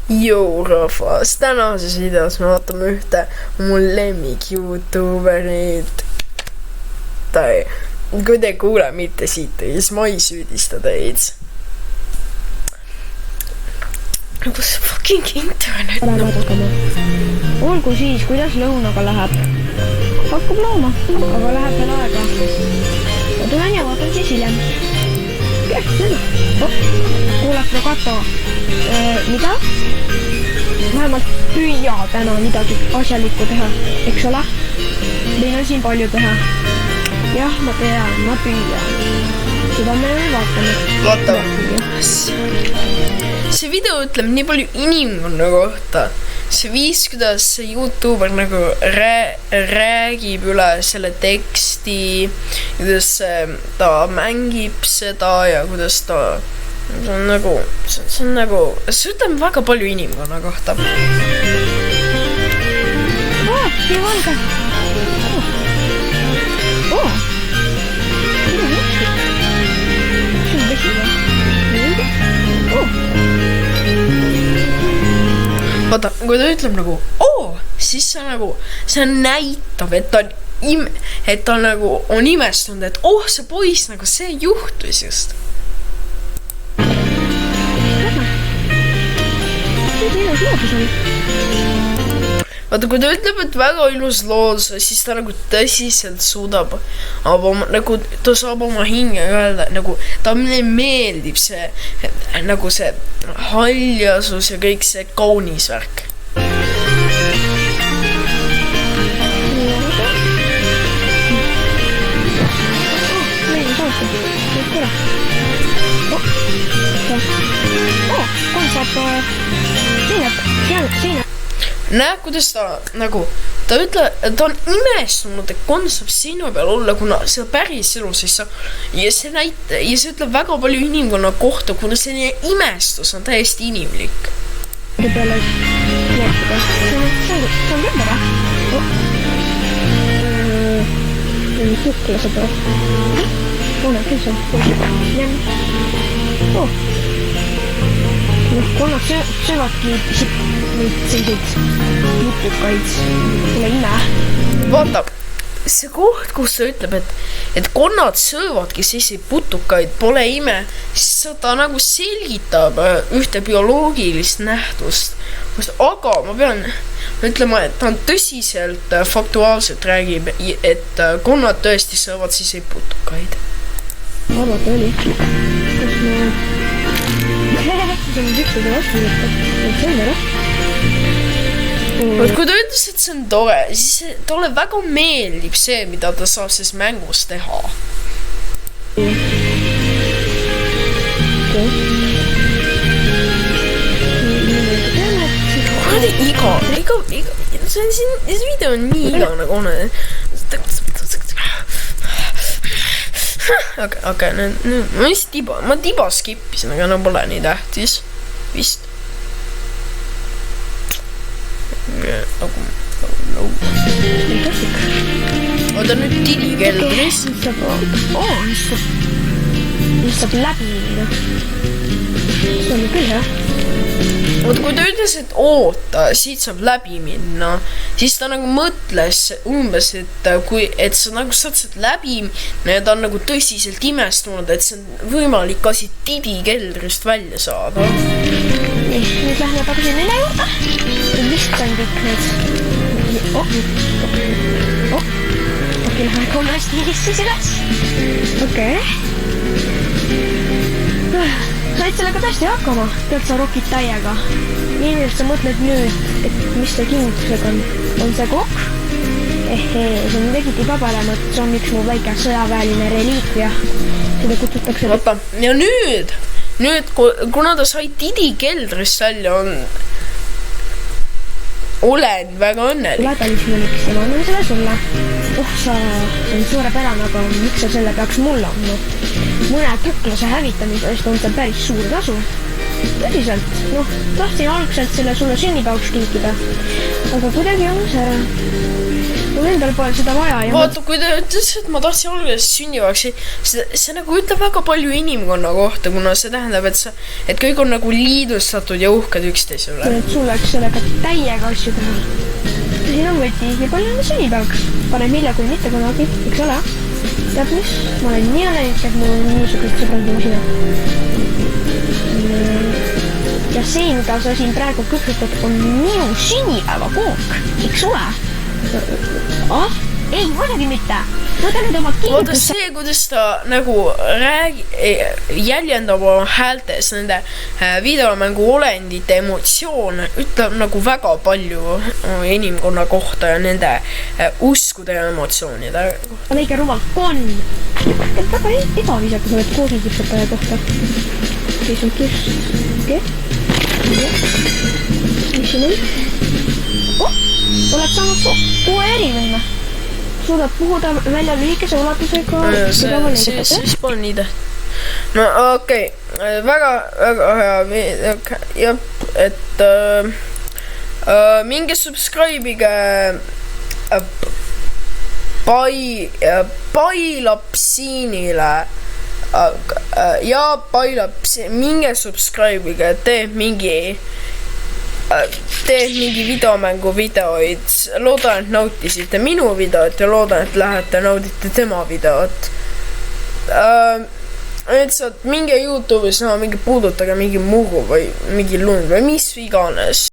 Joo rahvas, tänases videos me vaatame ühte mul lemmik YouTuberit. Tai kui te kuule mitte siit, siis ma ei süüdista teid. Kus fucking internet Olgu siis, kuidas lõunaga läheb. Hakkab looma, aga läheb veel aega. Ma tulen ja vaatan siis hiljem. Kuuleb Rogato. Mida? Vähemalt püüa täna midagi asjalikku teha, eks ole? Meil on siin palju teha. Jah, ma tean, ma püüan. Seda me vaatame. Vaata, see video ütleb nii palju inimkonna kohta. See viis, kuidas see YouTuber nagu räägib üle selle teksti, kuidas ta mängib seda ja kuidas ta see ütleb väga palju inimkonna kohta. Siia valge. Vaata, kui ta ütleb nagu siis see näitab, et ta nagu on imestunud, et see poiss nagu see juhtus just. Vaata, kui ta ütleb, et väga ilus lood, siis ta nagu tõsiselt suudab, nagu ta saab oma hinge öelda, nagu talle meeldib see, nagu see haljasus ja kõik see kaunis värk. Näe, kuidas ta nagu, ta on imestunud, et kon saab sinu peal olla, kuna see päris elus ei saa. Ja see ütleb väga palju inimkonna kohta, kuna selline imestus on täiesti inimlik. See peale jätkuda. See on küll ära. Kuklase peal. Kone, küll see. Konnad söövadki selliseid putukaid, selle ime. Vaata, see koht, kus ta ütleb, et konnad söövadki selliseid putukaid, pole ime, siis ta nagu selgitab ühte bioloogilist nähtust. Aga ma pean ütlema, et ta on tõsiselt faktuaalselt räägib, et konnad tõesti söövad selliseid putukaid. Arvata oli. Kas ma... See on tüksede vastu võtta. See on ära. Kui ta ütles, et see on tore, siis talle väga meeldib see, mida ta saab siis mängus teha. See video on nii igavene kone. Okei, ma tiba skippisin, aga pole nii tähtis. Vist. Oota nüüd tili keldris. Lihtsalt läbi minna. See on küll hea. Oota, kui ta ütles, et oota, siit saab läbi minna, siis ta nagu mõtles umbes, et sa nagu saad sealt läbi minna ja ta on nagu tõsiselt imestunud, et see on võimalik ka siit tidi keldrist välja saada. Nüüd lähme tagasi nene juurde. Vist on kõik need. Okei, lähme kolmest viigist üles. Okei. Said sellega tõesti hakkama, tead sa rokid täiega. Niimoodi, sa mõtled nüüd, et mis see kinnitusega on see kokk? See on midagi tibaparemat, see on üks mu väike sõjaväeline reliikvia. Seda kutsutakse... Oota, ja nüüd, kuna ta sai tidi keldrist välja, olen väga õnnelik. Lädalismeniks ja ma annan selle sulle. See on suurepärane, aga miks sa selle peaks mulle andma? Mõne kuklase hävitamisest on see päris suur tasu. Tõsiselt, tahtsin algselt selle sulle sünnipäevaks kinkida, aga kuidagi on see ära. mul endal pole seda vaja ja vaata, kui ta ütles, et ma tahtsin alguses sünnivaks, see nagu ütleb väga palju inimkonna kohta, kuna see tähendab, et kõik on nagu liidustatud ja uhked üksteise üle. et sul oleks sellega täiega asju teha. Siin on võti ja palju on sünnipäevaks. Panen hilja kui mitte kunagi, eks ole? Tead mis? Ma olen nii õnnelik, et mul on niisugust sõbrandi masina. Ja see, mida sa siin praegu kõhutad, on minu sünnipäevakook, eks ole? Ei, muidugi mitte. Võta nüüd oma vaata kinnitus. see, kuidas ta nagu jäljendab oma häältes nende videomängu olendite emotsioone, ütleb nagu väga palju inimkonna kohta ja nende uskude ja emotsioonide kohta. Lõige rumal konn. Et väga ebaviisakas oled koogikipsataja kohta. Siis on kirst. Okei. Mis siin on? Oled saanud uue erivõime. Suudad puhuda välja lühikese ulatusega. Siis pole nii täht. No okei, väga hea. Jah, et minge subscribe'ige Pailapsiinile ja minge subscribe'ige, teeb mingi videomängu videoid. Loodan, et nautisite minu videot ja loodan, et lähete naudite tema videot. Lihtsalt minge YouTube'is mingi puudutage mingi mugu või mingi lund või mis iganes.